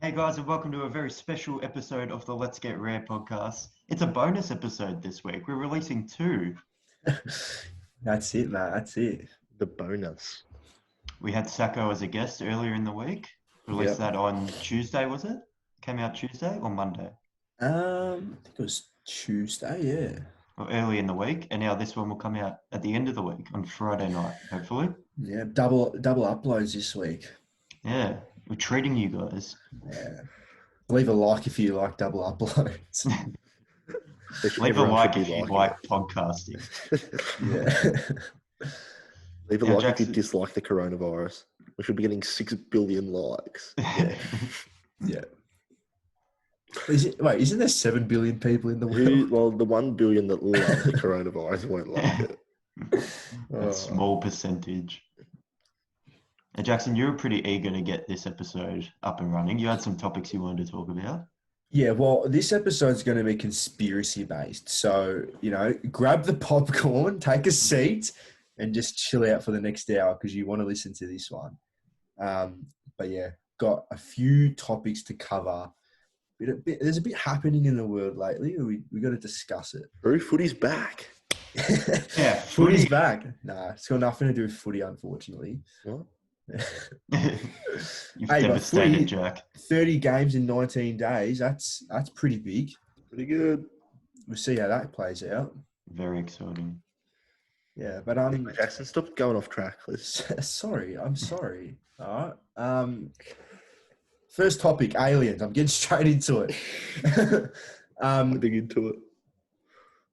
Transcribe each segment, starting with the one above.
Hey guys, and welcome to a very special episode of the Let's Get Rare podcast. It's a bonus episode this week. We're releasing two. That's it, mate. That's it. The bonus. We had Sacco as a guest earlier in the week. Released Yep. that on Tuesday, was it? Came out Tuesday or Monday? I think it was Tuesday, yeah. Or early in the week. And now this one will come out at the end of the week on Friday night, hopefully. Yeah, double uploads this week. Yeah, we're treating you guys. Yeah. Leave a like if you like double uploads. Leave a Everyone like should if be you liking like podcasting. Yeah. Leave a Yeah, like Jackson- if you dislike the coronavirus. We should be getting 6 billion likes. Yeah. Isn't there 7 billion people in the world? Well, the 1 billion that love the coronavirus won't like it. A small percentage. And Jackson, you were pretty eager to get this episode up and running. You had some topics you wanted to talk about. Yeah, well, this episode's going to be conspiracy based. So, grab the popcorn, take a seat, and just chill out for the next hour because you want to listen to this one. But yeah, got a few topics to cover. There's a bit happening in the world lately. We got to discuss it. True, footy's back. Yeah, Footy's back. Nah, it's got nothing to do with footy, unfortunately. What? You've Hey, but devastated, footy- Jack. 30 games in 19 days. That's pretty big. Pretty good. We'll see how that plays out. Very exciting. Yeah, but Jackson, stop going off track, please. I'm sorry. All right. First topic, aliens. I'm getting straight into it. I'm dig into it.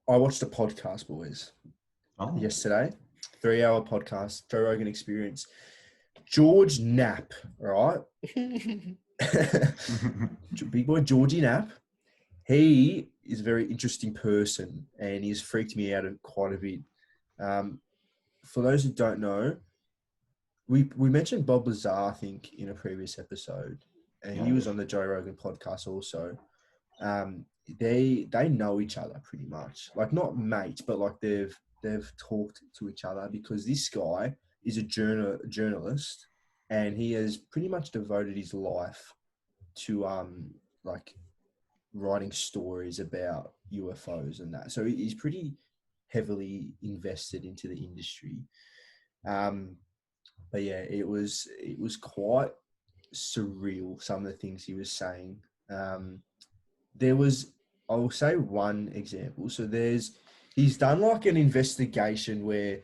I watched a podcast, boys, Oh, yesterday. 3-hour podcast, Joe Rogan Experience. George Knapp, all right? Big boy Georgie Knapp. He is a very interesting person, and he's freaked me out quite a bit. For those who don't know, we mentioned Bob Lazar, I think, in a previous episode, and he was on the Joe Rogan podcast also. They know each other pretty much, like not mates, but like they've talked to each other because this guy is a journalist, and he has pretty much devoted his life to like writing stories about UFOs and that. So he's pretty heavily invested into the industry. But yeah, it was quite surreal, some of the things he was saying. There was, I will say one example. So he's done like an investigation where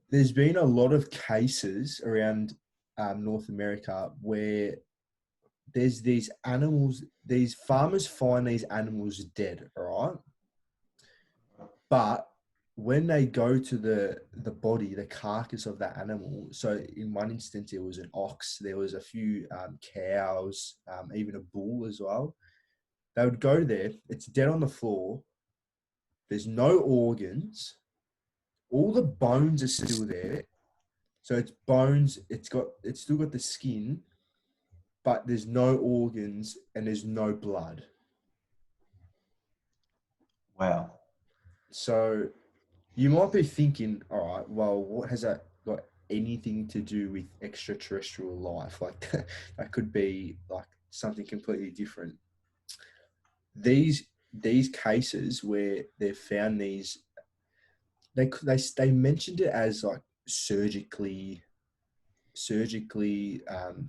there's been a lot of cases around North America where there's these animals, these farmers find these animals dead, all right? But when they go to the body, the carcass of that animal, so in one instance, it was an ox, there was a few cows, even a bull as well. They would go there, it's dead on the floor, there's no organs, all the bones are still there. So it's bones, it's still got the skin, but there's no organs and there's no blood. wow. So you might be thinking, all right, well, what has that got anything to do with extraterrestrial life? Like that could be like something completely different. These cases where they've found these, they mentioned it as like surgically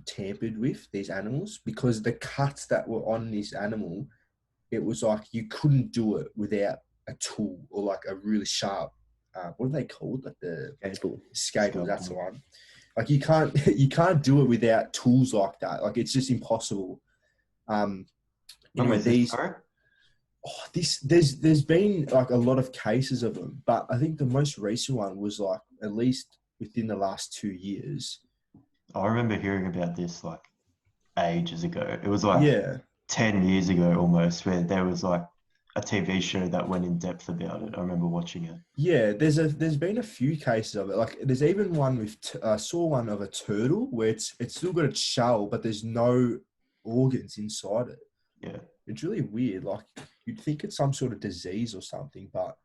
tampered with these animals, because the cuts that were on this animal, it was like you couldn't do it without a tool or like a really sharp, what are they called? Like the scalpel. That's the one. Like you can't do it without tools like that. Like it's just impossible. There's been like a lot of cases of them, but I think the most recent one was like at least within the last 2 years. I remember hearing about this like ages ago. It was like 10 years ago almost, where there was like a TV show that went in depth about it. I remember watching it. Yeah, there's been a few cases of it. Like there's even one with I saw one of a turtle where it's still got its shell, but there's no organs inside it. Yeah, it's really weird. Like you'd think it's some sort of disease or something, but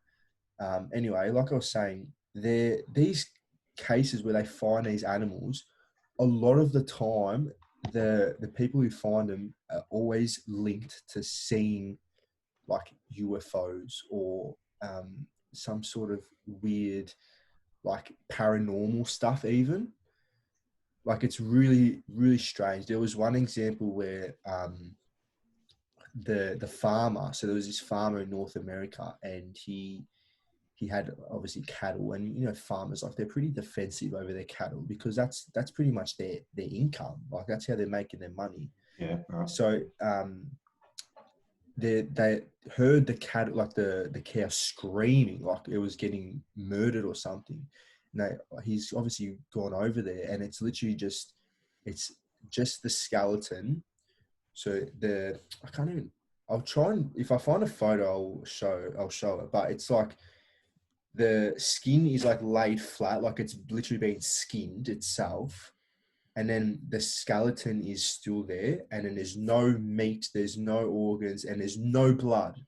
anyway, like I was saying, these cases where they find these animals, a lot of the time the people who find them are always linked to seeing like UFOs or some sort of weird, like paranormal stuff even. Like it's really, really strange. There was one example where the farmer, so there was this farmer in North America, and he had obviously cattle, and you know, farmers, like, they're pretty defensive over their cattle because that's pretty much their income. Like that's how they're making their money. Yeah. Right. So they heard the cat, like the cow screaming like it was getting murdered or something. And he's obviously gone over there, and it's literally just the skeleton. So I'll try and, if I find a photo, I'll show it. But it's like the skin is like laid flat, like it's literally been skinned itself. And then the skeleton is still there, and then there's no meat, there's no organs, and there's no blood.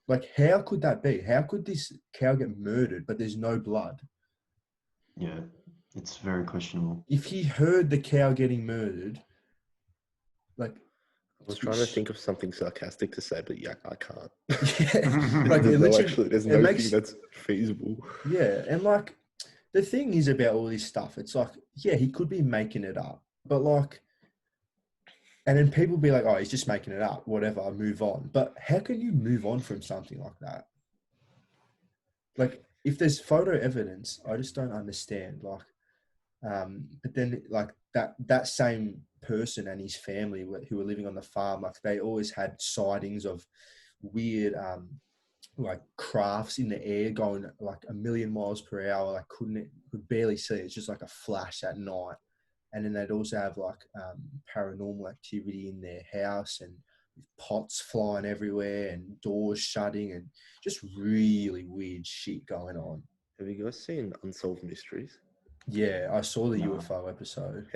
Like, how could that be? How could this cow get murdered, but there's no blood? Yeah, it's very questionable. If he heard the cow getting murdered, like... I was trying to think of something sarcastic to say, but yeah, I can't. Yeah, like there's no thing that's feasible. Yeah, and like... The thing is about all this stuff, it's like, yeah, he could be making it up, but like, and then people be like, oh, he's just making it up, whatever, move on. But how can you move on from something like that? Like, if there's photo evidence, I just don't understand. Like, but then like that same person and his family who were living on the farm, like they always had sightings of weird, like crafts in the air going like 1,000,000 miles per hour. Like could barely see it. It's just like a flash at night. And then they'd also have like paranormal activity in their house, and pots flying everywhere and doors shutting, and just really weird shit going on. Have you guys seen Unsolved Mysteries? Yeah, I saw the UFO episode.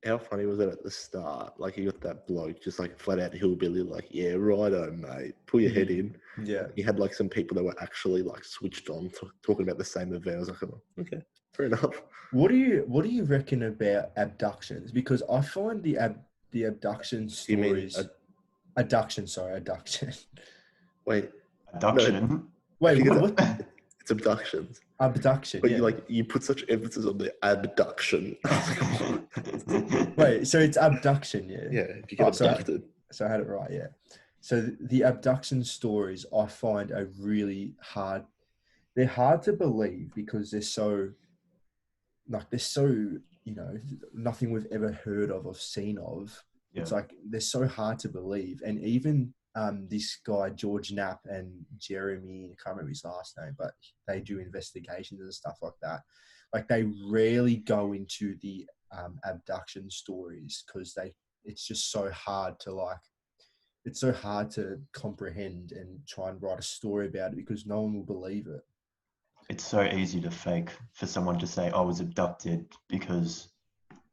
How funny was it at the start? Like, you got that bloke just like flat out hillbilly, like, yeah, righto, mate, pull your head in. Yeah. You had like some people that were actually like switched on, talking about the same event. I was like, oh, okay, fair enough. What do you reckon about abductions? Because I find the abduction stories. Abduction. Wait. Abduction? No, wait, what? It's abductions. Abduction. But yeah. you put such emphasis on the abduction. Wait, so it's abduction, yeah? Yeah, if you get abducted. So I had it right, yeah. So the abduction stories I find are really hard. They're hard to believe because they're so, you know, nothing we've ever heard of or seen of. Yeah. It's like, they're so hard to believe. And even this guy, George Knapp and Jeremy, I can't remember his last name, but they do investigations and stuff like that. Like, they rarely go into the abduction stories because it's just so hard to comprehend and try and write a story about it because no one will believe it. It's so easy to fake for someone to say I was abducted because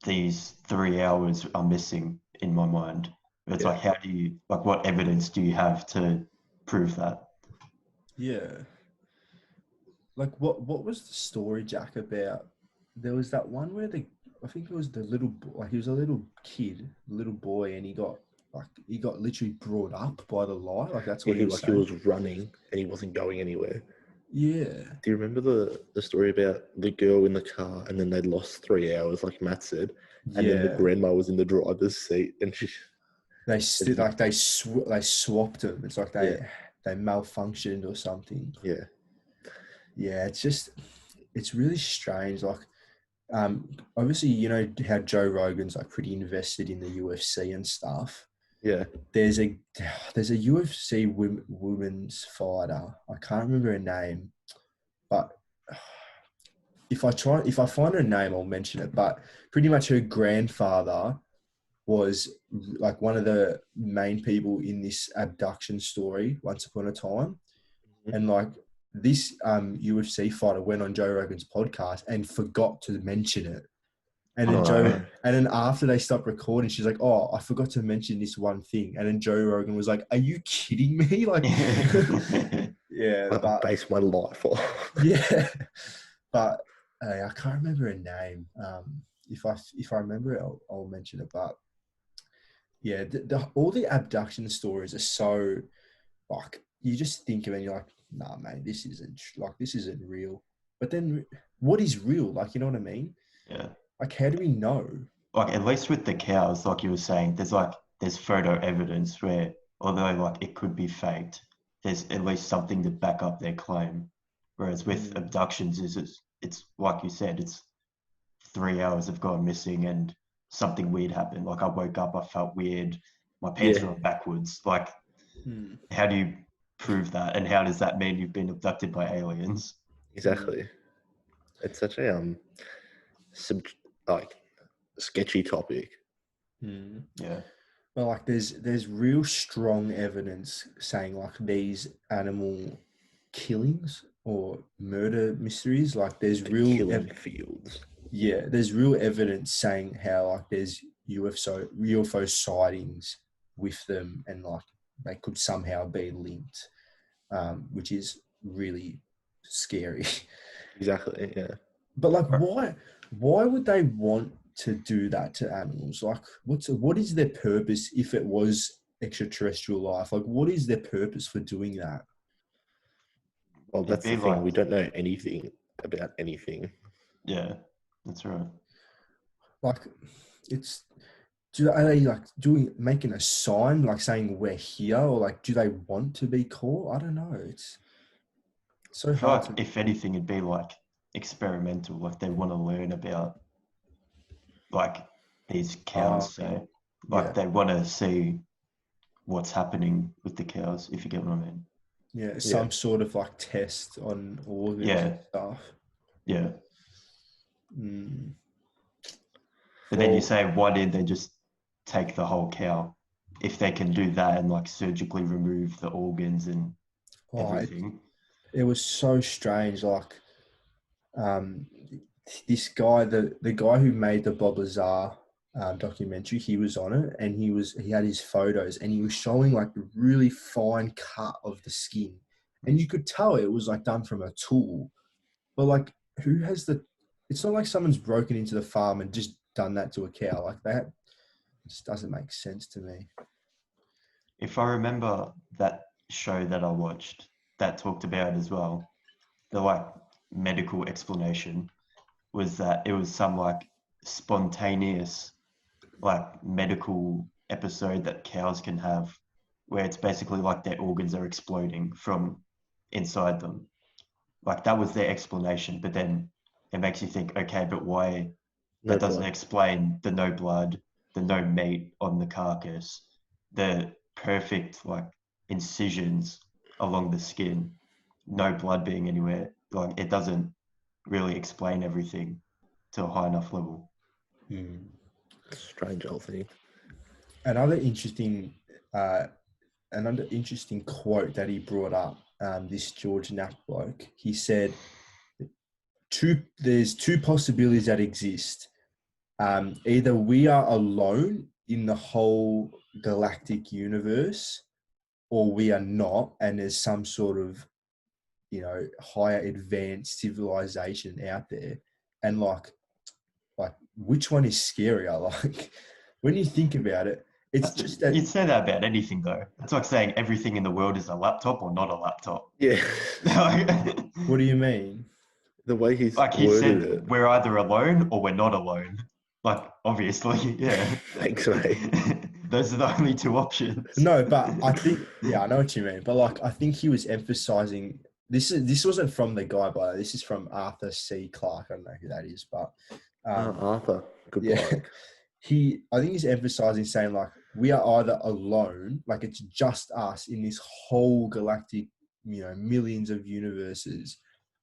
these 3 hours are missing in my mind. It's like, how do you, like, what evidence do you have to prove that? Yeah. Like, what was the story, Jack, about? There was that one where I think it was the little boy, like, he was a little kid, little boy, and he got literally brought up by the light. Like, that's what he was saying. He was running and he wasn't going anywhere. Yeah. Do you remember the story about the girl in the car and then they lost 3 hours, like Matt said, and then the grandma was in the driver's seat and they swapped them. It's like they malfunctioned or something. Yeah. Yeah, it's really strange. Like, obviously, you know how Joe Rogan's like pretty invested in the UFC and stuff. Yeah. There's a UFC women's fighter. I can't remember her name, but if I find her name, I'll mention it. But pretty much her grandfather was like one of the main people in this abduction story once upon a time. Mm-hmm. And like this UFC fighter went on Joe Rogan's podcast and forgot to mention it. And then and then after they stopped recording, she's like, "Oh, I forgot to mention this one thing." And then Joe Rogan was like, "Are you kidding me?" Like, yeah, I base my life off. Yeah, but I can't remember her name. if I remember it, I'll mention it. But yeah, all the abduction stories are so like you just think of it and you're like, nah, mate, this isn't real. But then, what is real? Like, you know what I mean? Yeah. Like, how do we know? Like at least with the cows, like you were saying, there's photo evidence where although like it could be faked, there's at least something to back up their claim. Whereas with abductions, it's like you said, it's 3 hours have gone missing and something weird happened. Like I woke up, I felt weird, my pants Yeah. were backwards. Like, Hmm. how do you prove that? And how does that mean you've been abducted by aliens? Exactly. It's such a like sketchy topic. Yeah. But like, there's real strong evidence saying like these animal killings or murder mysteries. Like, there's The real killing fields. yeah, there's real evidence saying how like there's UFO sightings with them, and like they could somehow be linked, which is really scary. Exactly. Yeah. But like, why would they want to do that to animals? Like, what is their purpose if it was extraterrestrial life? Like, what is their purpose for doing that? Well, It'd that's the be thing. like, We don't know anything about anything. yeah, that's right. Like, it's are they like making a sign like saying we're here, or like do they want to be caught? I don't know. It's so I feel hard like to. if anything, it'd be like experimental. Like they want to learn about like these cows, say, like Yeah, they want to see what's happening with the cows, if you get what I mean. yeah, Yeah. some sort of like test on organs and Yeah, stuff. yeah. Mm. But then you Well, say, why did they just take the whole cow? If they can do that and like surgically remove the organs and oh, everything. it was so strange. Like, um, this guy, the guy who made the Bob Lazar documentary, he was on it, and he had his photos, and he was showing like the really fine cut of the skin, and you could tell it was like done from a tool. But like, who has the? It's not like someone's broken into the farm and just done that to a cow. Like that, it just doesn't make sense to me. If I remember that show that I watched that talked about as well, the like medical explanation was that it was some like spontaneous like medical episode that cows can have where it's basically like their organs are exploding from inside them. Like that was their explanation, but then it makes you think, okay, but why No that doesn't blood. explain the no blood, the no meat on the carcass, the perfect like incisions along the skin, no blood being anywhere. Like it doesn't really explain everything to a high enough level. Strange old thing. Another interesting, uh, another interesting quote that he brought up. This George Knapp bloke, he said, there's two possibilities that exist. Either we are alone in the whole galactic universe, or we are not, and there's some sort of, higher advanced civilization out there. And like which one is scarier? Like, when you think about it, it's just that. You'd say that about anything though. It's like saying everything in the world is a laptop or not a laptop. Yeah. What do you mean? The way he's Like he worded it. said, we're either alone or we're not alone. Like obviously, yeah. Thanks, mate. Those are the only two options. No, but I think, yeah, I know what you mean. But like, I think he was emphasizing this wasn't from the guy, but this is from Arthur C. Clarke. I don't know who that is, but Arthur. Good yeah, bloke. I think he's emphasizing saying like we are either alone, like it's just us in this whole galactic, millions of universes,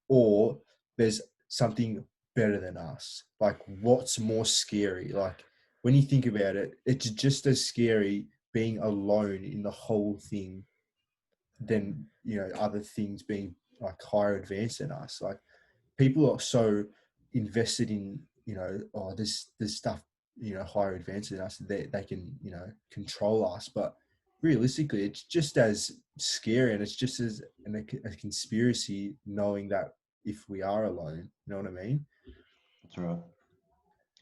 or there's something better than us. Like, what's more scary? Like, when you think about it, it's just as scary being alone in the whole thing than other things being like higher advanced than us. Like, people are so invested in oh, this stuff higher advanced than us, they can control us, but realistically it's just as scary, and it's just as a conspiracy knowing that if we are alone, you know what I mean? That's right.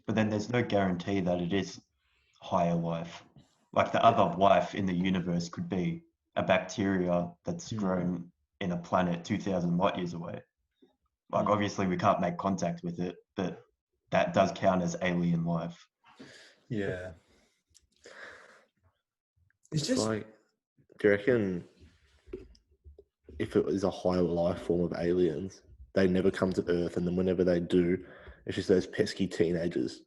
but then there's no guarantee that it is higher life. Like the other life in the universe could be a bacteria that's grown in a planet 2,000 light years away. Like obviously we can't make contact with it, but that does count as alien life. Yeah. It's just like, do you reckon if it was a higher life form of aliens, they never come to Earth, and then whenever they do, it's just those pesky teenagers,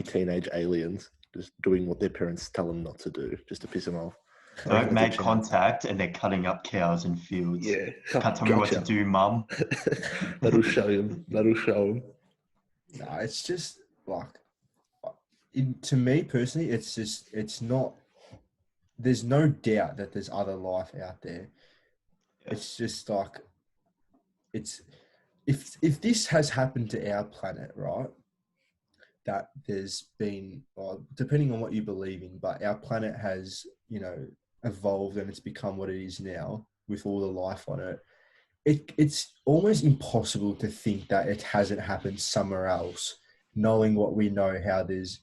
teenage aliens, just doing what their parents tell them not to do, just to piss them off. Don't make contact, and they're cutting up cows in fields. Yeah, can't tell me what to do, mum. That'll show him. That'll show him. No, it's just like, to me personally, it's not. There's no doubt that there's other life out there. Yeah. It's just like, if this has happened to our planet, right? That there's been, depending on what you believe in, but our planet has, evolved and it's become what it is now with all the life on it. It's almost impossible to think that it hasn't happened somewhere else, knowing what we know, how there's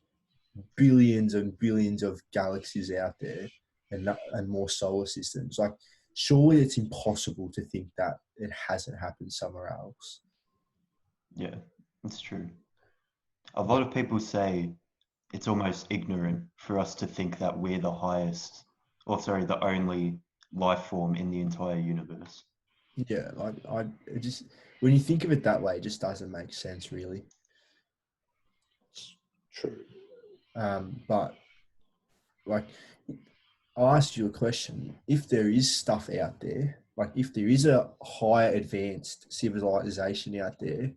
billions and billions of galaxies out there and more solar systems. Like, surely it's impossible to think that it hasn't happened somewhere else. Yeah, that's true. A lot of people say it's almost ignorant for us to think that we're the highest, the only life form in the entire universe. Yeah, it just, when you think of it that way, it just doesn't make sense, really. True. But like, I'll ask you a question. If there is stuff out there, like if there is a higher advanced civilization out there,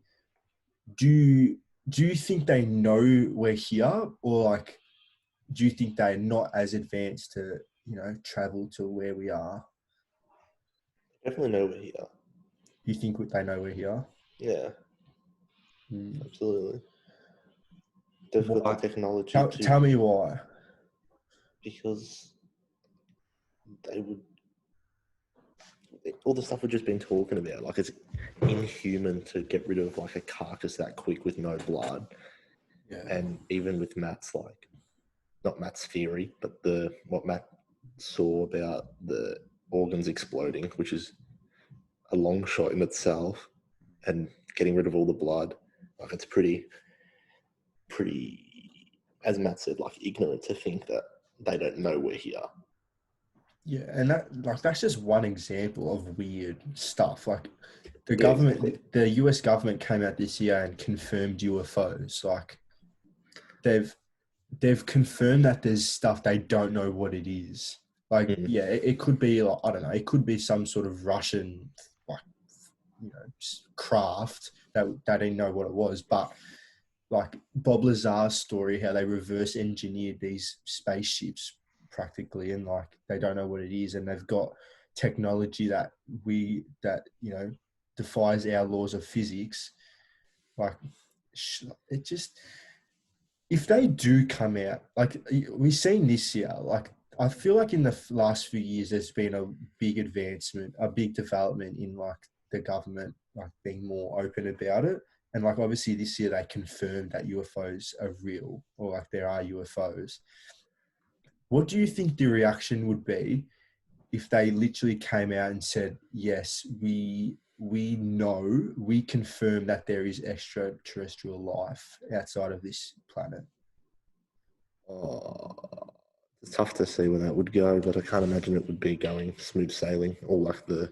do you think they know we're here, or like, do you think they're not as advanced to, travel to where we are? Definitely know we're here. You think they know we're here? Yeah. Absolutely. They've got the technology. Tell me why. Because they would. All the stuff we've just been talking about, like, it's inhuman to get rid of like a carcass that quick with no blood. Yeah. And even with Matt's, like, not Matt's theory, but what Matt saw about the organs exploding, which is a long shot in itself, and getting rid of all the blood, like, it's pretty, as Matt said, like, ignorant to think that they don't know we're here. Yeah, and that's just one example of weird stuff. Like, the US government came out this year and confirmed UFOs. Like, they've confirmed that there's stuff they don't know what it is. Like, yeah, it could be, like, I don't know, it could be some sort of Russian, like, craft that they didn't know what it was. But like Bob Lazar's story, how they reverse engineered these spaceships practically, and like they don't know what it is, and they've got technology that defies our laws of physics. Like, it just, if they do come out, like we've seen this year, like I feel like in the last few years there's been a big advancement, a big development in like the government like being more open about it. And like, obviously this year they confirmed that UFOs are real, or like there are UFOs. What do you think the reaction would be if they literally came out and said, yes, we know, we confirm that there is extraterrestrial life outside of this planet? It's tough to see where that would go, but I can't imagine it would be going smooth sailing. Or like the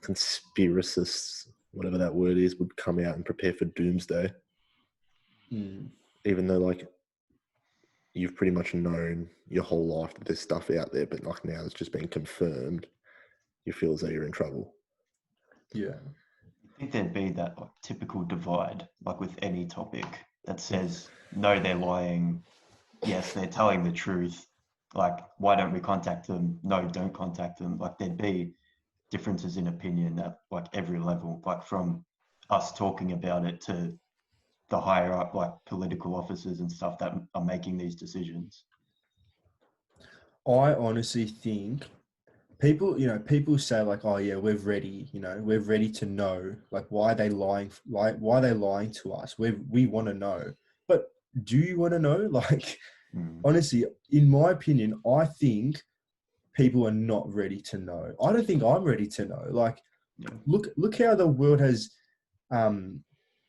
conspiracists, whatever that word is, would come out and prepare for doomsday. Even though, like, you've pretty much known your whole life that there's stuff out there, but like now it's just been confirmed, you feel as though you're in trouble. Yeah. I think there'd be that like typical divide, like with any topic, that says, no, they're lying. Yes, they're telling the truth. Like, why don't we contact them? No, don't contact them. Like, there'd be differences in opinion at like every level, like from us talking about it to the higher up, like political officers and stuff that are making these decisions. I honestly think people say like, oh yeah, we're ready to know, like, why are they lying to us? We want to know. do you want to know? Like, Mm. honestly, in my opinion, I think people are not ready to know. I don't think I'm ready to know. Like, Yeah. look how the world has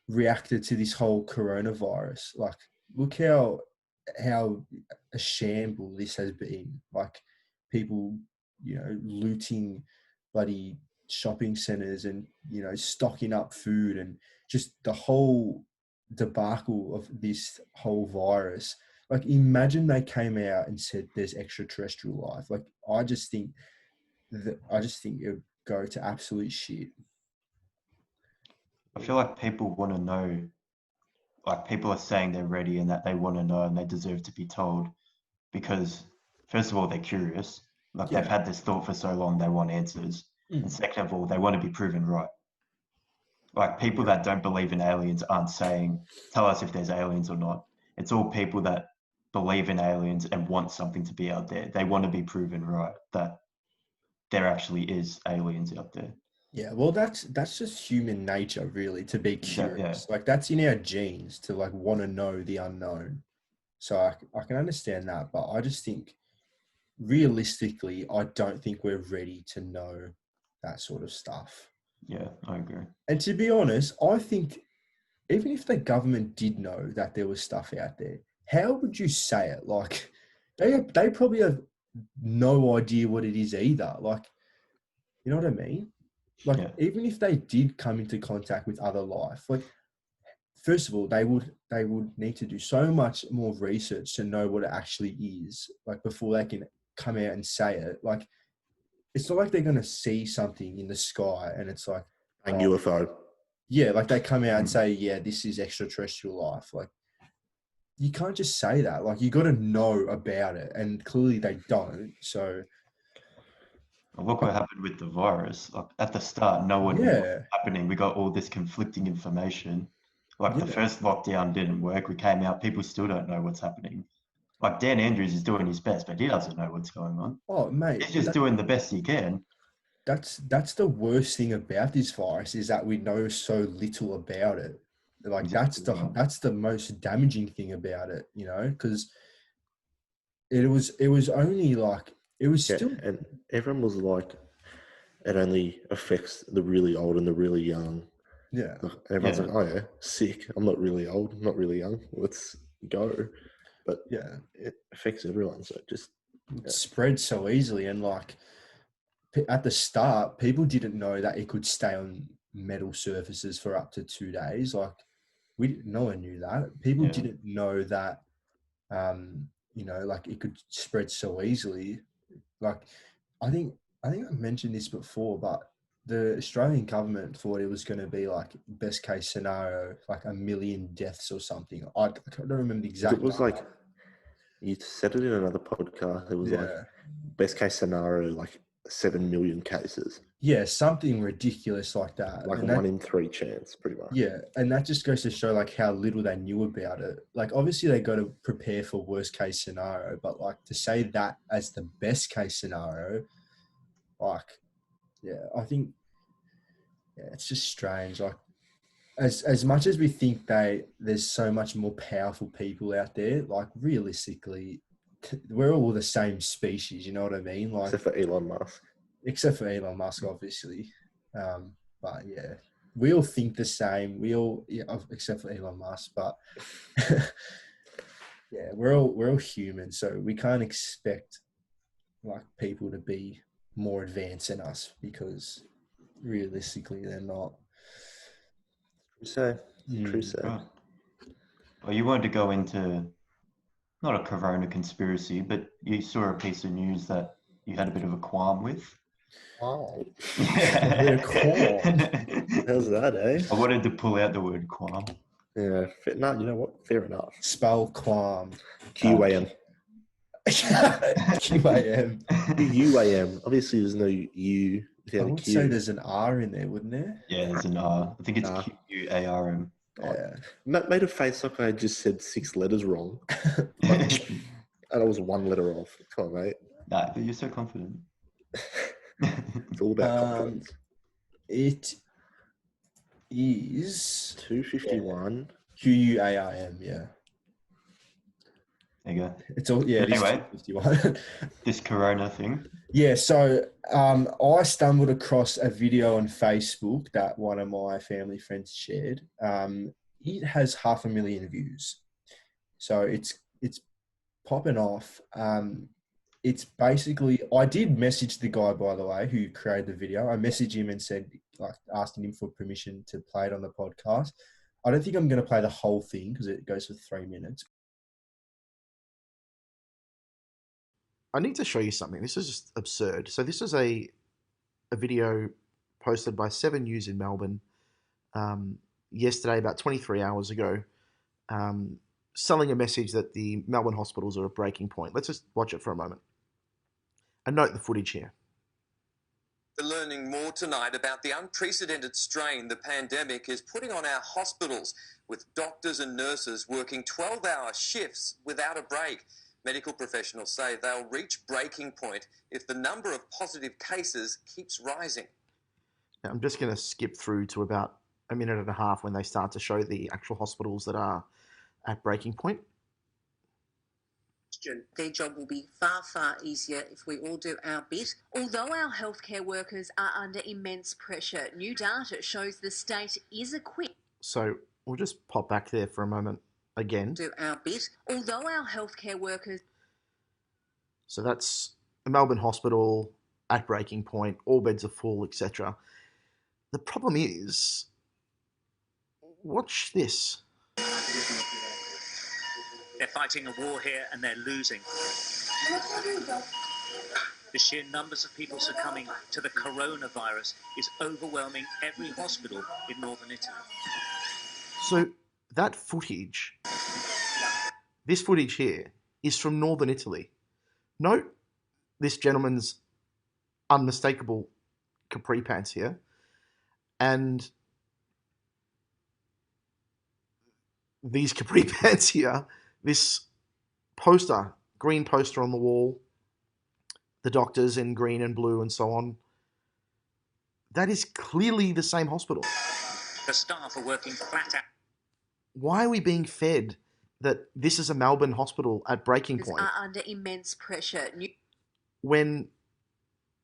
reacted to this whole coronavirus. Like, look how a shamble this has been. Like, people, looting bloody shopping centers and stocking up food, and just the whole debacle of this whole virus. Like, imagine they came out and said there's extraterrestrial life. Like, I just think it would go to absolute shit. I feel like people want to know, like people are saying they're ready and that they want to know and they deserve to be told because, first of all, they're curious. Like they've Yeah. had this thought for so long, they want answers. And second of all, they want to be proven right. Like people that don't believe in aliens aren't saying, tell us if there's aliens or not. It's all people that believe in aliens and want something to be out there. They want to be proven right that there actually is aliens out there. Yeah, well, that's just human nature, really, to be Exactly, curious. Like, that's in our genes to like want to know the unknown. So I can understand that, but I just think realistically, I don't think we're ready to know that sort of stuff. Yeah, I agree. And to be honest, I think even if the government did know that there was stuff out there, how would you say it? Like, they probably have no idea what it is either. Like, you know what I mean? Like, Yeah. even if they did come into contact with other life, like, first of all, they would need to do so much more research to know what it actually is, like, before they can come out and say it. Like, it's not like they're going to see something in the sky and it's like, A oh, UFO. yeah, like they come out and Mm. say, yeah, this is extraterrestrial life. Like, you can't just say that. Like, you got to know about it, and clearly they don't. So Well, look what happened with the virus. Like at the start, no one knew what was yeah, happening. We got all this conflicting information. Like the yeah. first lockdown didn't work. We came out, people still don't know what's happening. Like Dan Andrews is doing his best, but he doesn't know what's going on. Oh, mate, He's just doing the best he can. that's the worst thing about this virus, is that we know so little about it. Like, Exactly right. that's the most damaging thing about it, because it was only like, it was Yeah, still, and everyone was like, it only affects the really old and the really young. yeah. Like, everyone's Yeah. like, oh yeah, sick. I'm not really old. I'm not really young. Let's go. But Yeah, it affects everyone. So just it spread so easily, and like at the start, people didn't know that it could stay on metal surfaces for up to 2 days. Like, no one knew that. People Yeah. didn't know that, like it could spread so easily. Like, I think I mentioned this before, but the Australian government thought it was going to be like best case scenario, like 1 million deaths or something. I don't remember the exact it was number. like, you said it in another podcast. It was like Yeah. best case scenario, like 7 million cases, Yeah, something ridiculous like that. like And 1 in 3 chance, pretty much. yeah, and that just goes to show like how little they knew about it. Like, obviously they got to prepare for worst case scenario, but like to say that as the best case scenario, like, yeah, I think, yeah, it's just strange. Like, as much as we think there's so much more powerful people out there, like realistically, we're all the same species. You know what I mean? Like, Except for Elon Musk. except for Elon Musk, obviously. But yeah, we all think the same. We all, yeah, except for Elon Musk, but yeah, we're all human, so we can't expect like people to be more advanced than us, because realistically they're not. True say. True Mm. say. Right. Well, you wanted to go into not a corona conspiracy, but you saw a piece of news that you had a bit of a qualm with. Wow. They're qualm. How's that, eh? I wanted to pull out the word qualm. Yeah. No, you know what? Fair enough. Spell qualm. QAM. QAM. UAM. Obviously, there's no U I without a would Q. say there's an R in there, wouldn't there? Yeah, there's an R. I think it's R. QUARM. Yeah. Made a face like I just said 6 letters wrong. And I was 1 letter off. Come on, mate. Nah, but you're so confident. It's all about confidence. It is 251. QUARM, yeah. There you go. It's all yeah. It is Anyway. 2:51. This corona thing. Yeah, so I stumbled across a video on Facebook that one of my family friends shared. It has 500,000 views, so it's popping off. It's basically, I did message the guy, by the way, who created the video. I messaged him and said, like, asking him for permission to play it on the podcast. I don't think I'm going to play the whole thing because it goes for 3 minutes. I need to show you something. This is just absurd. So this is a video posted by 7 News in Melbourne yesterday, about 23 hours ago, selling a message that the Melbourne hospitals are a breaking point. Let's just watch it for a moment. And note the footage here. We're learning more tonight about the unprecedented strain the pandemic is putting on our hospitals, with doctors and nurses working 12-hour shifts without a break. Medical professionals say they'll reach breaking point if the number of positive cases keeps rising. Now, I'm just going to skip through to about a minute and a half when they start to show the actual hospitals that are at breaking point. Their job will be far, far easier if we all do our bit. Although our healthcare workers are under immense pressure, new data shows the state is equipped. So we'll just pop back there for a moment again. Do our bit. Although our healthcare workers... So that's a Melbourne hospital at breaking point, all beds are full, etc. The problem is, watch this. They're fighting a war here and they're losing. The sheer numbers of people succumbing to the coronavirus is overwhelming every hospital in northern Italy. So that footage, this footage here, is from northern Italy. Note this gentleman's unmistakable capri pants here, and these capri pants here, this poster, green poster on the wall, the doctors in green and blue and so on. That is clearly the same hospital. The staff are working flat out. Why are we being fed that this is a Melbourne hospital at breaking point are under immense pressure. when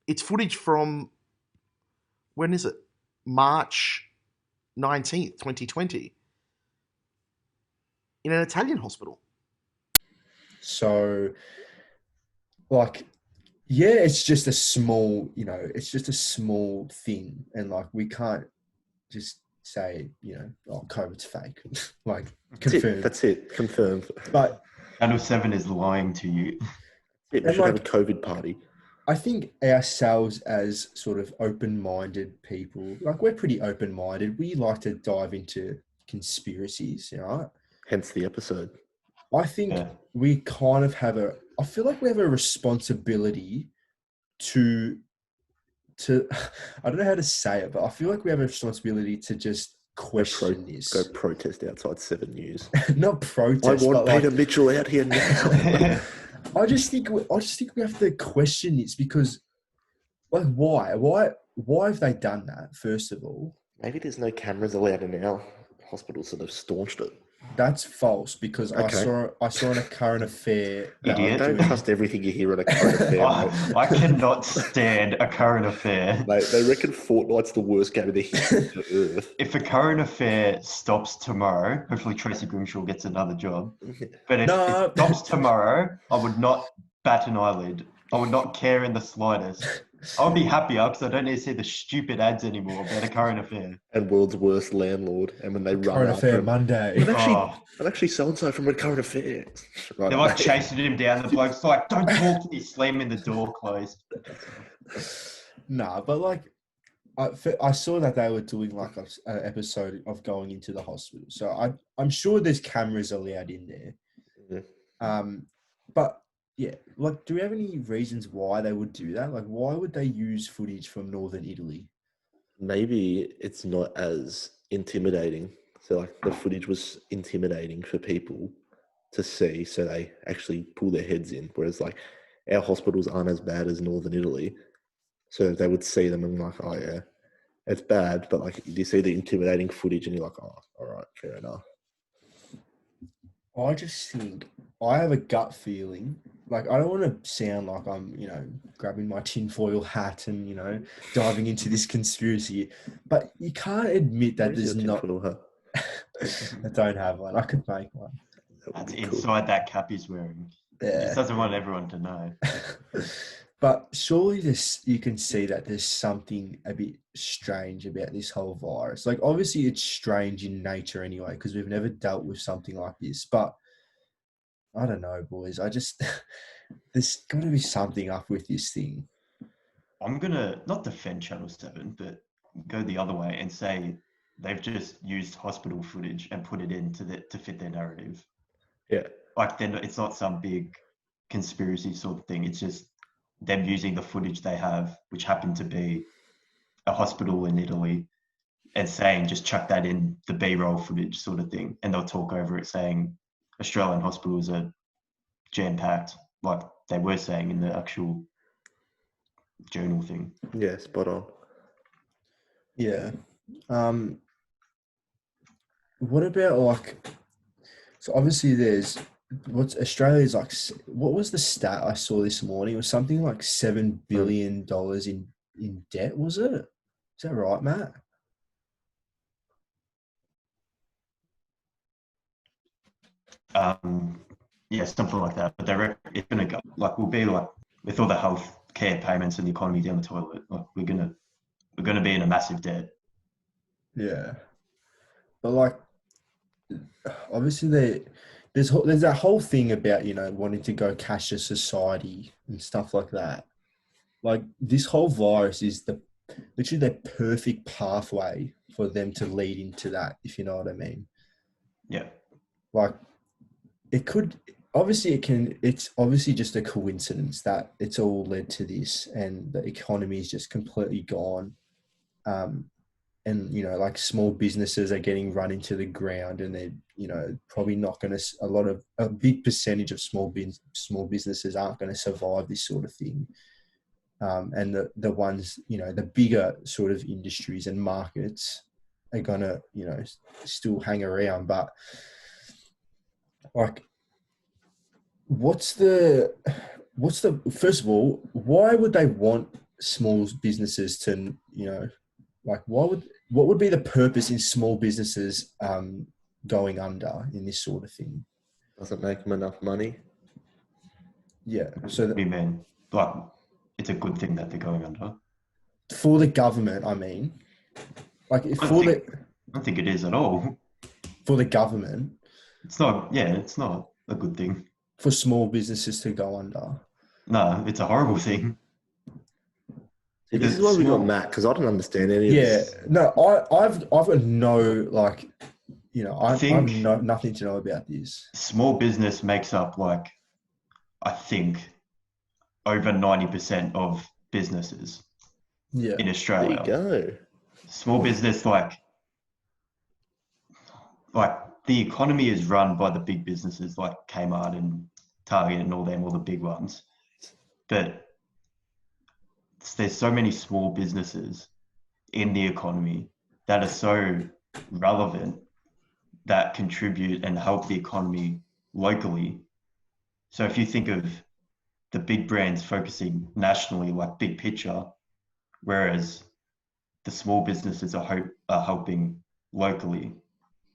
it's footage from, when is it? March 19th, 2020, in an Italian hospital. So, like, yeah, it's just a small, it's just a small thing. And, like, we can't just say, oh, COVID's fake. Like, confirmed. That's it. Confirmed. But Channel 7 is lying to you. We should have a COVID party. I think ourselves as sort of open-minded people, like, we're pretty open-minded. We like to dive into conspiracies, Hence the episode. I think we kind of have I feel like we have a responsibility to I don't know how to say it, but I feel like we have a responsibility to just question this. Go protest outside 7 News. Not protest. I want but Peter Mitchell out here now. I just think we have to question this because, like, why have they done that? First of all, Maybe there's no cameras allowed in our hospitals, so they've staunched it. that's false because Okay. I saw in a current affair. Idiot. Don't trust everything you hear on a current affair. mate. I cannot stand a current affair. Mate, they reckon Fortnite's the worst game of the history of Earth. If a current affair stops tomorrow, hopefully Tracy Grimshaw gets another job. But if No. it stops tomorrow, I would not bat an eyelid. I would not care in the slightest. I would be happier because I don't need to see the stupid ads anymore about a current affair. And world's worst landlord. And when they run Current after affair him, Monday. I'm actually so-and-so from a current affair. Right, They're like mate. chasing him down. The bloke's like, "Don't talk to me." Slam in the door closed. Nah, but like, I saw that they were doing like an episode of going into the hospital, so I'm sure there's cameras allowed in there. But yeah, like, do we have any reasons why they would do that? Like, why would they use footage from northern Italy? Maybe it's not as intimidating. So, like, the footage was intimidating for people to see, so they actually pull their heads in. Whereas, like, our hospitals aren't as bad as northern Italy, so they would see them and like, oh yeah, it's bad. But like, you see the intimidating footage and you're like, oh, all right, fair enough. I just think I have a gut feeling. Like, I don't want to sound like I'm, grabbing my tinfoil hat and, diving into this conspiracy, but you can't admit that Where's there's your not. tinfoil hat? I don't have one. I could make one. That would That's be cool. inside that cap he's wearing. He just Yeah. doesn't want everyone to know. But surely you can see that there's something a bit strange about this whole virus. Like, obviously it's strange in nature anyway, because we've never dealt with something like this. But I don't know, boys. There's got to be something up with this thing. I'm gonna not defend Channel 7, but go the other way and say they've just used hospital footage and put it in to fit their narrative. Yeah. Like it's not some big conspiracy sort of thing. It's just them using the footage they have, which happened to be a hospital in Italy, and saying just chuck that in the B-roll footage sort of thing, and they'll talk over it saying Australian hospitals are jam-packed, like they were saying in the actual journal thing. Yeah, spot on. Yeah. What about like? So obviously there's what's Australia's like. What was the stat I saw this morning? It was something like $7 billion in debt. Was it? Is that right, Matt? Yeah, something like that. But they reckon it's gonna go like we'll be like with all the health care payments and the economy down the toilet. Like we're gonna be in a massive debt. Yeah. But like, obviously there's that whole thing about wanting to go cashless society and stuff like that. Like, this whole virus is literally the perfect pathway for them to lead into that, if you know what I mean. Yeah. Like, it's obviously just a coincidence that it's all led to this, and the economy is just completely gone. And like, small businesses are getting run into the ground, and they're probably not going to. A big percentage of small businesses aren't going to survive this sort of thing. And the ones, the bigger sort of industries and markets are going to, still hang around. But like, what's the first of all, why would they want small businesses to, like, what would be the purpose in small businesses going under in this sort of thing? Doesn't make them enough money. Yeah. So What do you mean? Like it's a good thing that they're going under. for the government, I mean, like I don't think it is at all. for the government, It's not. Yeah, it's not a good thing. for small businesses to go under. No, it's a horrible thing. See, this Because is why we got small- Matt, because I don't understand any of Yeah. this. No, I've got no, like, I think- have nothing to know about this. Small business makes up like, I think, over 90% of businesses Yeah. in There Australia. you go. Small business, like the economy is run by the big businesses like Kmart and Target and all the big ones. But there's so many small businesses in the economy that are so relevant, that contribute and help the economy locally. So if you think of the big brands focusing nationally, like big picture, whereas the small businesses are helping locally.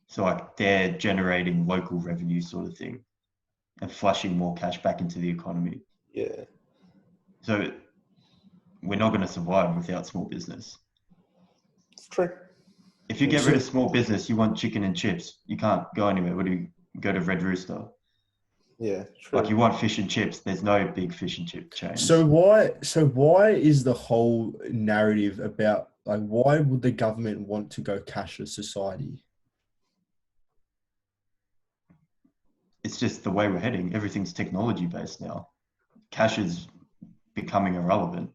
So like they're generating local revenue sort of thing and flushing more cash back into the economy. Yeah. So we're not going to survive without small business. It's true. If you get rid of small business, you want chicken and chips. You can't go anywhere. What do you go to Red Rooster? Yeah, true. Like you want fish and chips. There's no big fish and chip chain. So why is the whole narrative about, like, why would the government want to go cashless society? It's just the way we're heading. Everything's technology based now. Cash is becoming irrelevant.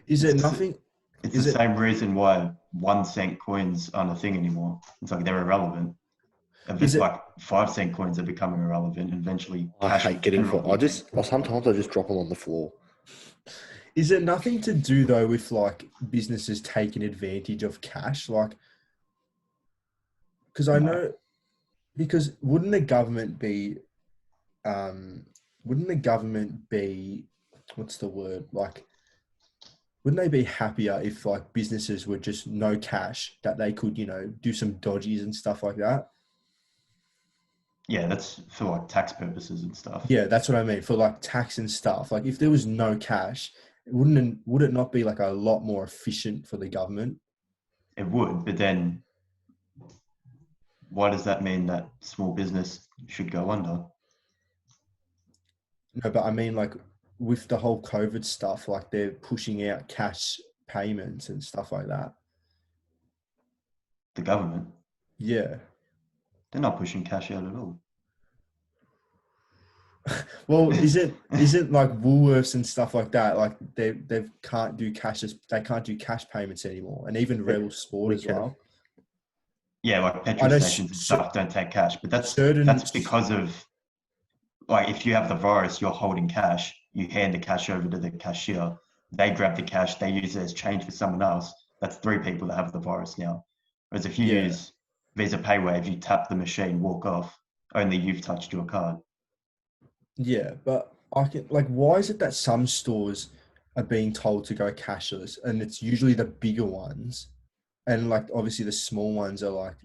Is it It's- nothing? It's Is the it- same reason why 1 cent coins aren't a thing anymore. It's like they're irrelevant. If Is it's it- like 5 cent coins are becoming irrelevant, and eventually I cash hate will getting become for. irrelevant. Sometimes I just drop them on the floor. Is it nothing to do though with, like, businesses taking advantage of cash? Like, because I No. know, because wouldn't the government be, what's the word? Like, wouldn't they be happier if like businesses were just no cash that they could, do some dodgies and stuff like that? Yeah, that's for like tax purposes and stuff. Yeah, that's what I mean for like tax and stuff. Like if there was no cash, would it not be like a lot more efficient for the government? It would, but then why does that mean that small business should go under? No, but I mean like with the whole COVID stuff, like they're pushing out cash payments and stuff like that. The government, Yeah. they're not pushing cash out at all. Well, isn't like Woolworths and stuff like that, like they can't do cash payments anymore, and even Rebel Sport as can. well. Yeah, like petrol know stations and stuff don't take cash, but that's certain- because of like if you have the virus, you're holding cash, you hand the cash over to the cashier, they grab the cash, they use it as change for someone else. That's 3 people that have the virus now. Whereas if you Yeah. use Visa PayWave, you tap the machine, walk off, only you've touched your card. Yeah, but I can like, why is it that some stores are being told to go cashless, and it's usually the bigger ones, and like obviously the small ones are like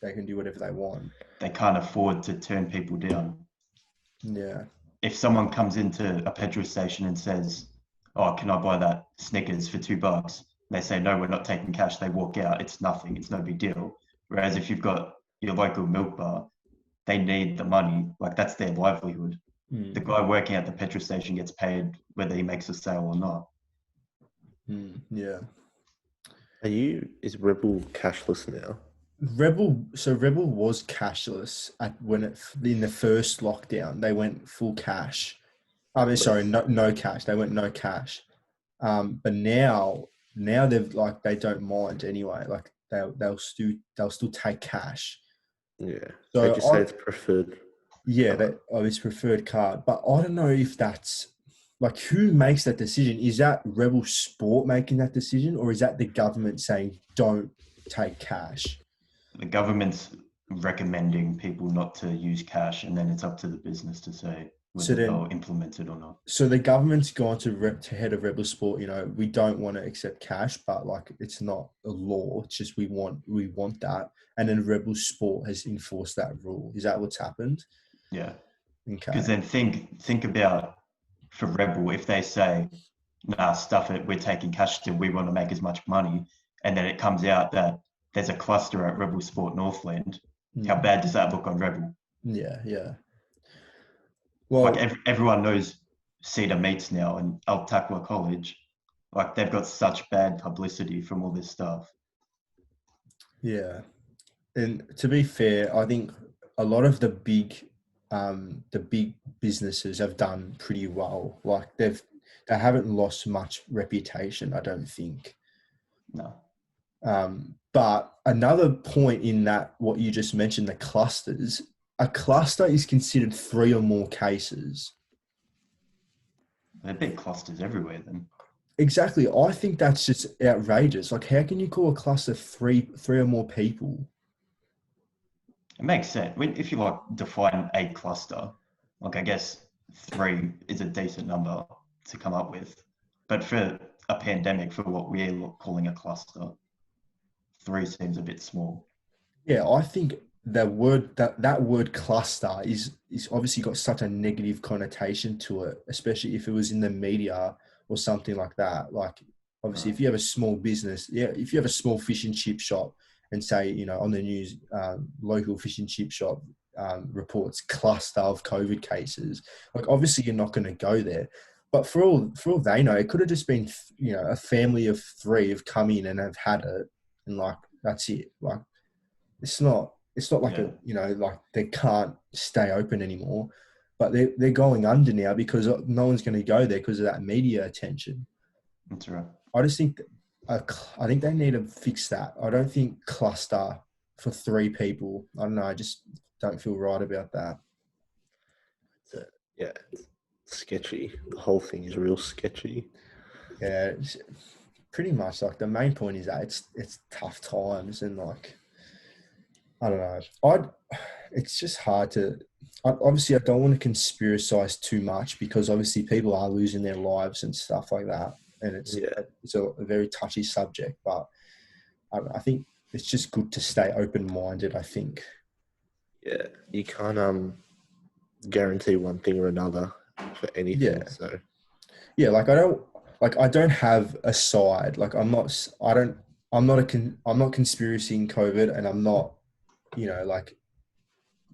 they can do whatever they want. They can't afford to turn people down. Yeah, If someone comes into a petrol station and says, "Oh, can I buy that Snickers for $2?" They say, "No, we're not taking cash." They walk out. It's nothing. It's no big deal. Whereas if you've got your local milk bar, they need the money. Like that's their livelihood. The guy working at the petrol station gets paid whether he makes a sale or not. Yeah. Is Rebel cashless now? Rebel was cashless in the first lockdown. They went full cash. I mean, sorry, no cash. They went no cash. But now they've like they don't mind anyway. Like they'll still take cash. Yeah. So They just say it's preferred. Yeah, it's preferred card. But I don't know if that's like who makes that decision. Is that Rebel Sport making that decision, or is that the government saying don't take cash? The government's recommending people not to use cash, and then it's up to the business to say whether they'll implement it or not. So the government's gone to head of Rebel Sport. We don't want to accept cash, but like it's not a law. It's just we want that, and then Rebel Sport has enforced that rule. Is that what's happened? Yeah. Okay. Because then think about for Rebel, if they say, "Nah, stuff it, we're taking cash still, we want to make as much money," and then it comes out that there's a cluster at Rebel Sport Northland, how bad does that look on Rebel? Yeah. Well, like everyone knows Cedar Meats now and Altaqua College. Like they've got such bad publicity from all this stuff. Yeah. And to be fair, I think a lot of the big businesses have done pretty well. Like they haven't lost much reputation, I don't think. No. But another point in that, what you just mentioned, the clusters, a cluster is considered 3 or more cases. There are big clusters everywhere then. Exactly. I think that's just outrageous. Like, how can you call a cluster three or more people? It makes sense. If you like define a cluster, like I guess 3 is a decent number to come up with. But for a pandemic, for what we're calling a cluster, 3 seems a bit small. Yeah, I think that word cluster is obviously got such a negative connotation to it, especially if it was in the media or something like that. Like obviously if you have a small business, if you have a small fish and chip shop and say, on the news, local fish and chip shop reports cluster of COVID cases, like obviously you're not going to go there. But for all they know, it could have just been, a family of 3 have come in and have had it, and like that's it. Like it's not like like they can't stay open anymore, but they're going under now because no one's going to go there because of that media attention. That's right. I just think I think they need to fix that. I don't think cluster for 3 people. I don't know. I just don't feel right about that. Yeah, it's sketchy. The whole thing is real sketchy. Yeah, it's pretty much like the main point is that it's tough times and like I don't know. It's just hard to. Obviously, I don't want to conspiracize too much because obviously people are losing their lives and stuff like that, and it's a very touchy subject. But I think it's just good to stay open-minded. I think. Yeah, you can't guarantee one thing or another for anything. Yeah. So Yeah, I don't have a side. Like I'm not conspiracying COVID, and I'm not, like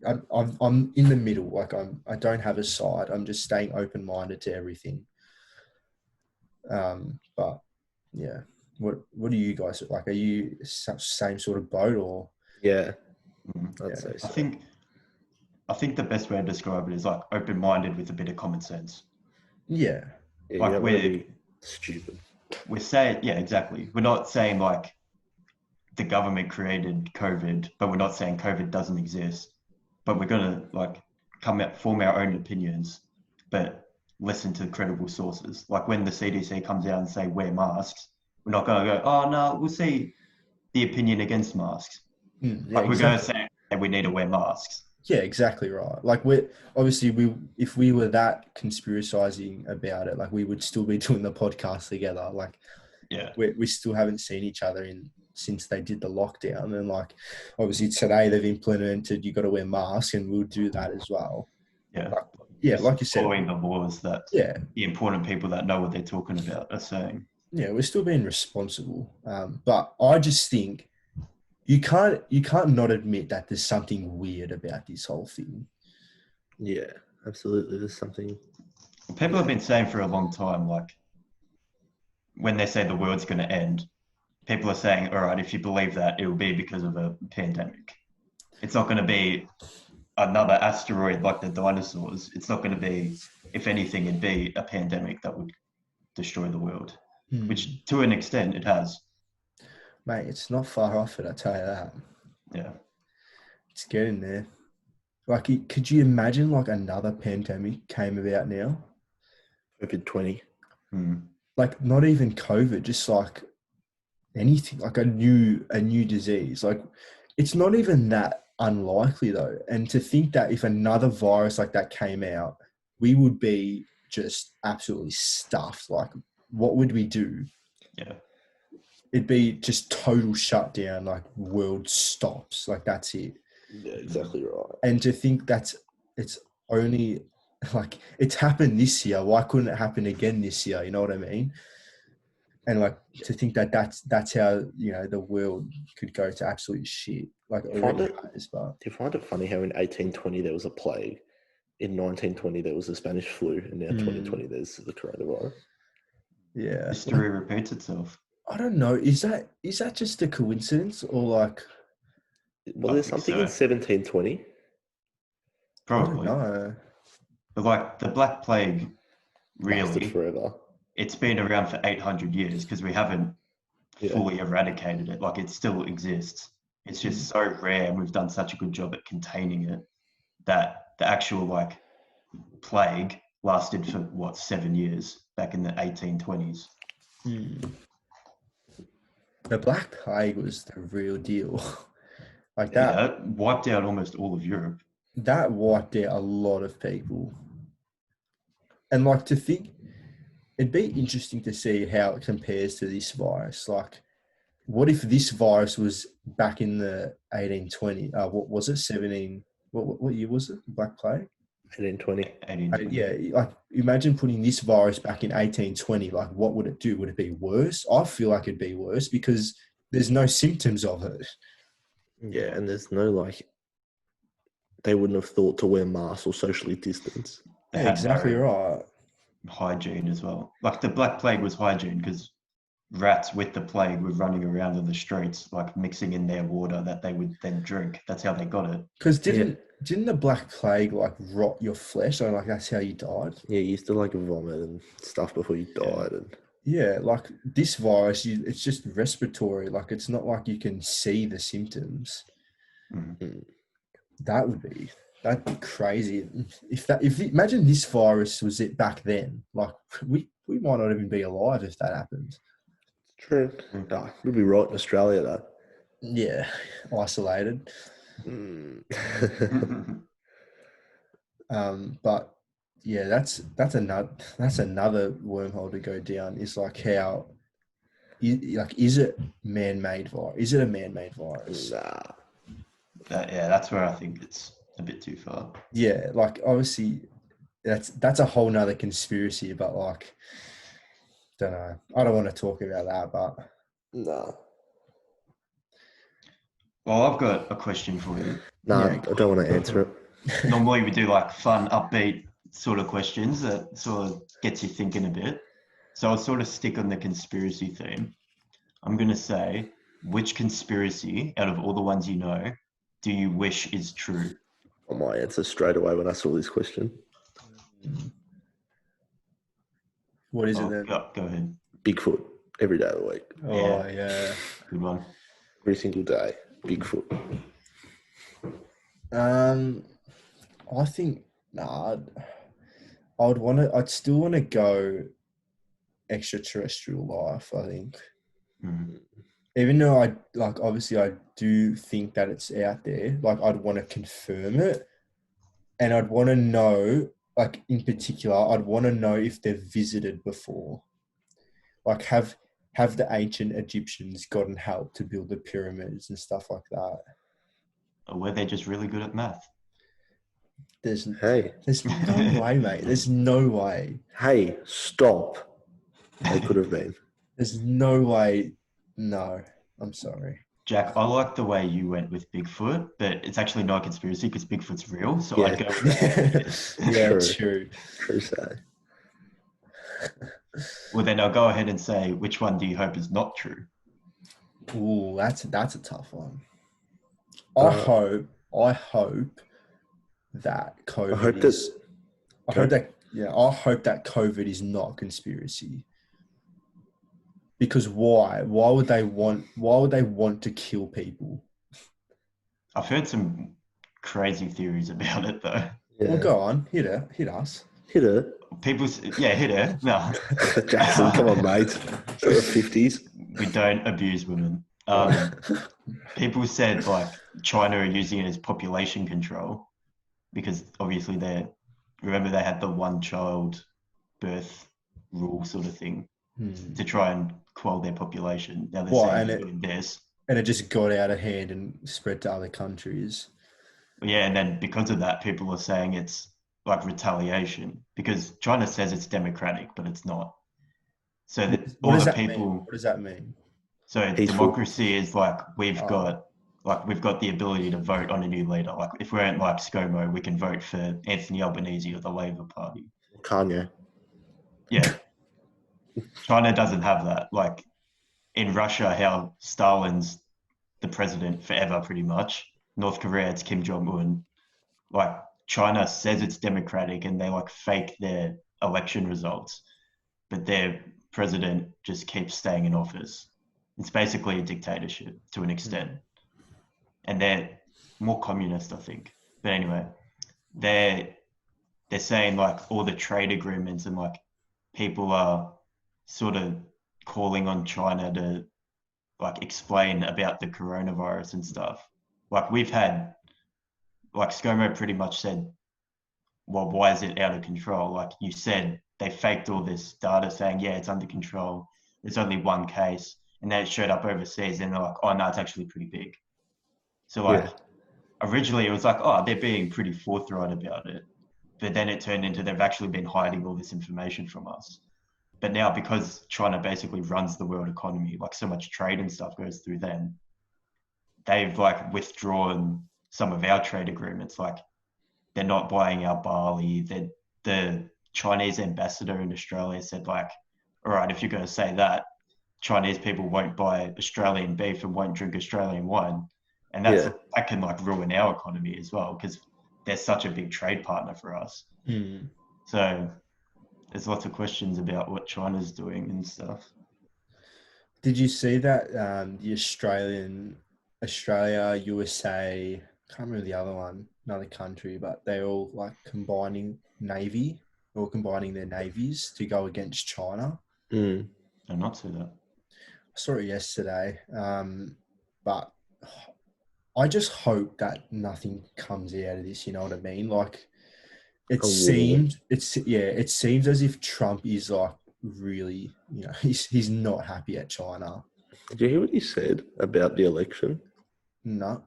I'm in the middle. Like I don't have a side. I'm just staying open-minded to everything. But yeah, what do you guys like? Are you same sort of boat or? yeah, Mm. I'd say so. I think the best way to describe it is like open-minded with a bit of common sense. Yeah. Yeah, Like you don't want to be stupid. we're saying, yeah, exactly. We're not saying like the government created COVID, but we're not saying COVID doesn't exist. But we're gonna like form our own opinions, but listen to credible sources. Like when the CDC comes out and say wear masks, we're not gonna go, oh no, we'll see the opinion against masks. Yeah, Like we're exactly. gonna say that we need to wear masks. Yeah, exactly right. Like if we were that conspiracizing about it, like we would still be doing the podcast together. Like Yeah. we still haven't seen each other since they did the lockdown, and like obviously today they've implemented you got to wear masks, and we'll do that as well. Yeah. Yeah, like you said, following the laws that yeah, the important people that know what they're talking about are saying. yeah, we're still being responsible. But I just think you can't not admit that there's something weird about this whole thing. Yeah, absolutely. There's something. People have been saying for a long time, like when they say the world's going to end, people are saying, all right, if you believe that, it will be because of a pandemic. It's not going to be another asteroid like the dinosaurs. It's not going to be, if anything, it'd be a pandemic that would destroy the world, which to an extent it has. Mate, it's not far off it, I tell you that. Yeah. It's getting there. Like, could you imagine like another pandemic came about now? COVID-20. Like not even COVID, just like anything, like a new disease. Like it's not even that unlikely though. And to think that if another virus like that came out, we would be just absolutely stuffed. Like what would we do? Yeah. It'd be just total shutdown, like world stops. Like that's it. Yeah, exactly right. And to think it's only like it's happened this year. Why couldn't it happen again this year? You know what I mean? And like to think that's how the world could go to absolute shit. Like it already has. But do you find it funny how in 1820 there was a plague, in 1920 there was the Spanish flu, and now 2020 there's the coronavirus? Yeah, history repeats itself. I don't know. Is that just a coincidence or like? Was there something in 1720? Probably. No. But like the Black Plague, Lasted really, forever. It's been around for 800 years because we haven't fully eradicated it. Like it still exists. It's just so rare, and we've done such a good job at containing it that the actual like plague lasted for 7 years back in the 1820s. The Black Plague was the real deal. Like that. Yeah, it wiped out almost all of Europe. That wiped out a lot of people. And like to think, it'd be interesting to see how it compares to this virus. Like, what if this virus was back in the 1820? What was it? 17? What year was it? Black Plague? 1820. Yeah, like imagine putting this virus back in 1820. Like, what would it do? Would it be worse? I feel like it'd be worse because there's no symptoms of it. Yeah, and there's no like, they wouldn't have thought to wear masks or socially distance. Yeah, exactly right. Hygiene as well. Like the Black Plague was hygiene because rats with the plague were running around in the streets, like mixing in their water that they would then drink. That's how they got it. Because didn't the Black Plague like rot your flesh? Or like that's how you died? Yeah, you used to like vomit and stuff before you died. Yeah, like this virus, it's just respiratory. Like it's not like you can see the symptoms. That'd be crazy. If imagine this virus was it back then, like we might not even be alive if that happened. True. We'd be right in Australia though. Yeah, isolated. Mm. But yeah, that's another wormhole to go down. Is like how, is it man-made virus? Is it a man-made virus? Nah. That's where I think it's a bit too far. Yeah, like obviously that's a whole nother conspiracy, but like, don't know. I don't want to talk about that, but Nah. Well, I've got a question for you. Nah, Yeah. I don't want to answer it. Normally we do like fun, upbeat sort of questions that sort of gets you thinking a bit. So I'll sort of stick on the conspiracy theme. I'm going to say, which conspiracy out of all the ones you know do you wish is true? On my answer straight away when I saw this question. What is it Oh, then? go ahead. Bigfoot every day of the week, Oh yeah. Good one. every single day. Bigfoot. I think I'd still want to go extraterrestrial life. I think, Mm. even though obviously I do think that it's out there. Like, I'd want to confirm it, and I'd want to know, like in particular, I'd want to know if they've visited before. Like, have the ancient Egyptians gotten help to build the pyramids and stuff like that? Or were they just really good at math? There's Hey, no way, mate. There's no way. hey, stop. They could have been. There's no way. No, I'm sorry. Jack, I like the way you went with Bigfoot, but it's actually not a conspiracy because Bigfoot's real. So Yeah. I'd go with Yeah, True. true. True say. Well, then I'll go ahead and say, which one do you hope is not true? Ooh, that's a tough one. I hope that COVID I hope is. I Go. hope that I hope that COVID is not a conspiracy. Because why? Why would they want to kill people? I've heard some crazy theories about it, though. Yeah. Well, go on, hit us. Hit it. Hit her. No, Jackson, come on, mate. Sort of 50s. we don't abuse women. People said like China are using it as population control because obviously they had the one child birth rule sort of thing to try and quell their population. Now they're saying they're doing this. And it just got out of hand and spread to other countries. Yeah, and then because of that, people are saying it's like retaliation because China says it's democratic, but it's not. So that all the people. What does that mean? So Peaceful. democracy is like we've got the ability to vote on a new leader. Like if we're in like ScoMo, we can vote for Anthony Albanese or the Labour Party. Kanye. Yeah. China doesn't have that. Like in Russia, how Stalin's the president forever, pretty much. North Korea, it's Kim Jong-un. Like China says it's democratic and they like fake their election results, but their president just keeps staying in office. It's basically a dictatorship to an extent. And they're more communist, I think. But anyway, they're saying like all the trade agreements and like people are sort of calling on China to like explain about the coronavirus and stuff. Like we've had, like ScoMo pretty much said, well, why is it out of control? Like you said, they faked all this data saying, yeah, it's under control. There's only one case. And then it showed up overseas and they're like, oh, no, it's actually pretty big. So like originally it was like, oh, they're being pretty forthright about it. But then it turned into they've actually been hiding all this information from us. But now because China basically runs the world economy, like so much trade and stuff goes through them, they've like withdrawn some of our trade agreements. Like they're not buying our barley. The Chinese ambassador in Australia said like, all right, if you're going to say that, Chinese people won't buy Australian beef and won't drink Australian wine. And that can like ruin our economy as well because they're such a big trade partner for us. So there's lots of questions about what China's doing and stuff. Did you see that the Australia, USA, can't remember the other one, another country, but they're all like combining their navies to go against China? I've not seen that. I saw it yesterday, but I just hope that nothing comes out of this. You know what I mean? Like, it A war. seems it seems as if Trump is like really, he's not happy at China. Did you hear what he said about the election? No.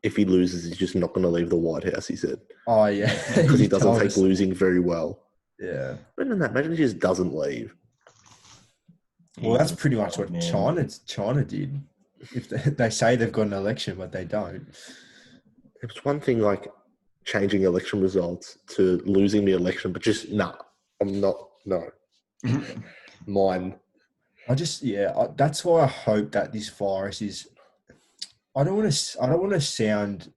If he loses, he's just not going to leave the White House, he said. Oh yeah, Because he doesn't told take us. losing very well. Yeah. Imagine that. Imagine he just doesn't leave. Well, that's Jesus, pretty much what man. China did. If they say they've got an election, but they don't. It's one thing like changing election results to losing the election, but just, I'm not, no. Mine. That's why I hope that this virus is. I don't want to sound,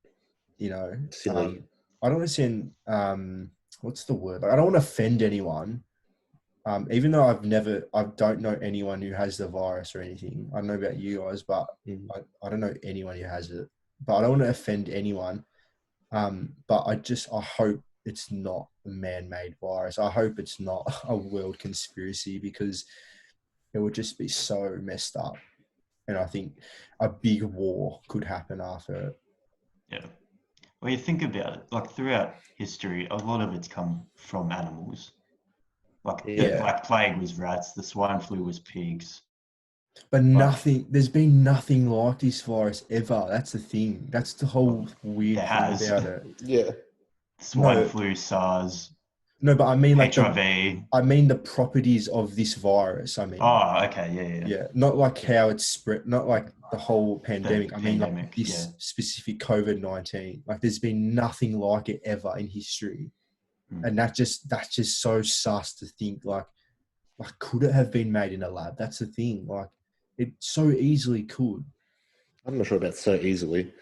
Silly. I don't want to sound, what's the word? Like, I don't want to offend anyone. Even though I don't know anyone who has the virus or anything. I don't know about you guys, but I don't know anyone who has it. But I don't want to offend anyone. But I hope it's not a man-made virus. I hope it's not a world conspiracy, because it would just be so messed up. And I think a big war could happen after it. Yeah. Well, you think about it, like throughout history, a lot of it's come from animals. Like the Yeah. Black Plague was rats, the swine flu was pigs. But there's been nothing like this virus ever. That's the thing. That's the whole weird There thing has. about it. Yeah. Swine No. flu, SARS, No, but I mean like HIV. I mean the properties of this virus. I mean, Oh, okay, yeah. yeah, not like how it's spread, not like the whole pandemic. I mean, like pandemic, this yeah. specific COVID-19. Like, there's been nothing like it ever in history, and that's just so sus to think. Like, could it have been made in a lab? That's the thing. Like, it so easily could. I'm not sure about so easily.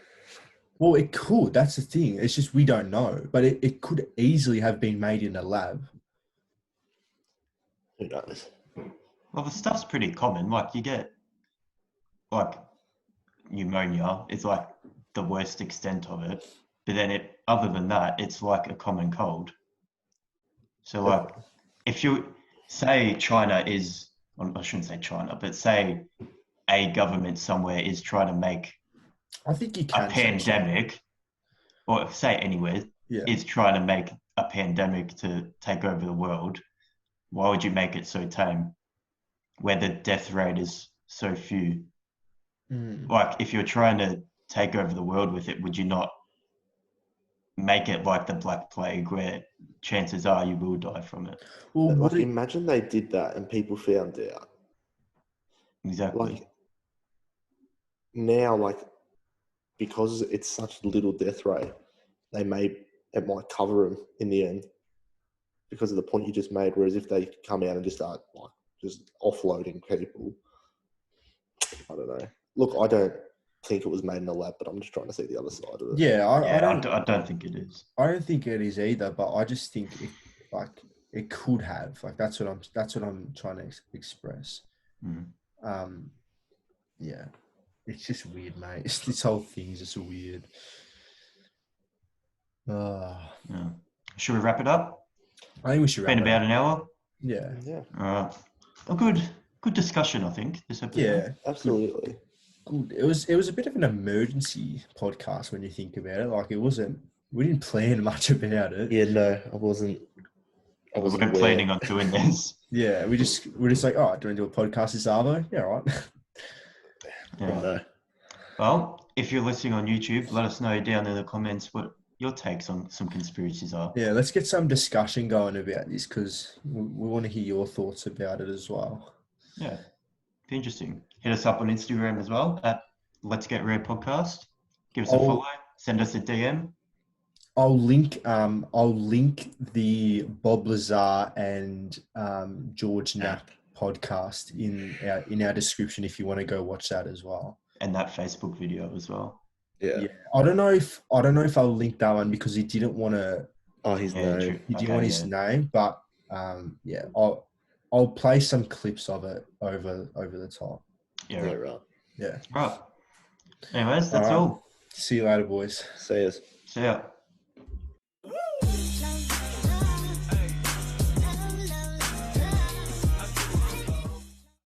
Well, it could. That's the thing. It's just we don't know, but it could easily have been made in a lab. Who knows? Well, the stuff's pretty common. Like you get like pneumonia. It's like the worst extent of it. But then other than that, it's like a common cold. So like if you say China is, well, I shouldn't say China, but say a government somewhere is trying to make I think you a can say pandemic, or say anywhere, Yeah. is trying to make a pandemic to take over the world, why would you make it so tame? Where the death rate is so few. Like if you're trying to take over the world with it, would you not make it like the Black Plague, where chances are you will die from it? Well, Like, imagine they did that and people found out. Exactly. Like, now, like, because it's such little death rate, it might cover them in the end because of the point you just made. Whereas if they come out and just start like just offloading people, I don't know. Look, I don't think it was made in a lab, but I'm just trying to see the other side of it. yeah, I don't think it is. I don't think it is either, but I just think it could have. Like, that's what I'm trying to express. Yeah, it's just weird, mate. This whole thing is just weird. Yeah. Should we wrap it up? I think we should wrap Been it about up. an hour. Yeah. All right. A good discussion, I think. This episode. Yeah, Absolutely. good. It was a bit of an emergency podcast when you think about it. Like, we didn't plan much about it. Yeah, no, I wasn't I wasn't aware. planning on doing this. Yeah, we're just like, oh, do you want to do a podcast this Arvo? Yeah, all right. Yeah. No. Well, if you're listening on YouTube, let us know down in the comments what your takes on some conspiracies are. Yeah, let's get some discussion going about this, because we want to hear your thoughts about it as well. Yeah, be interesting. Hit us up on Instagram as well at Let's Get Rare Podcast. Give us a follow. Send us a DM. I'll link the Bob Lazar and George Knapp podcast in our description if you want to go watch that as well. And that Facebook video as well. Yeah. I don't know if I'll link that one because he didn't want to. Oh, his name. True. He didn't want his name, but I'll play some clips of it over the top. Yeah, Yeah, right. right. Yeah. Right. Anyways, that's All right. all. See you later, boys. See us. See ya.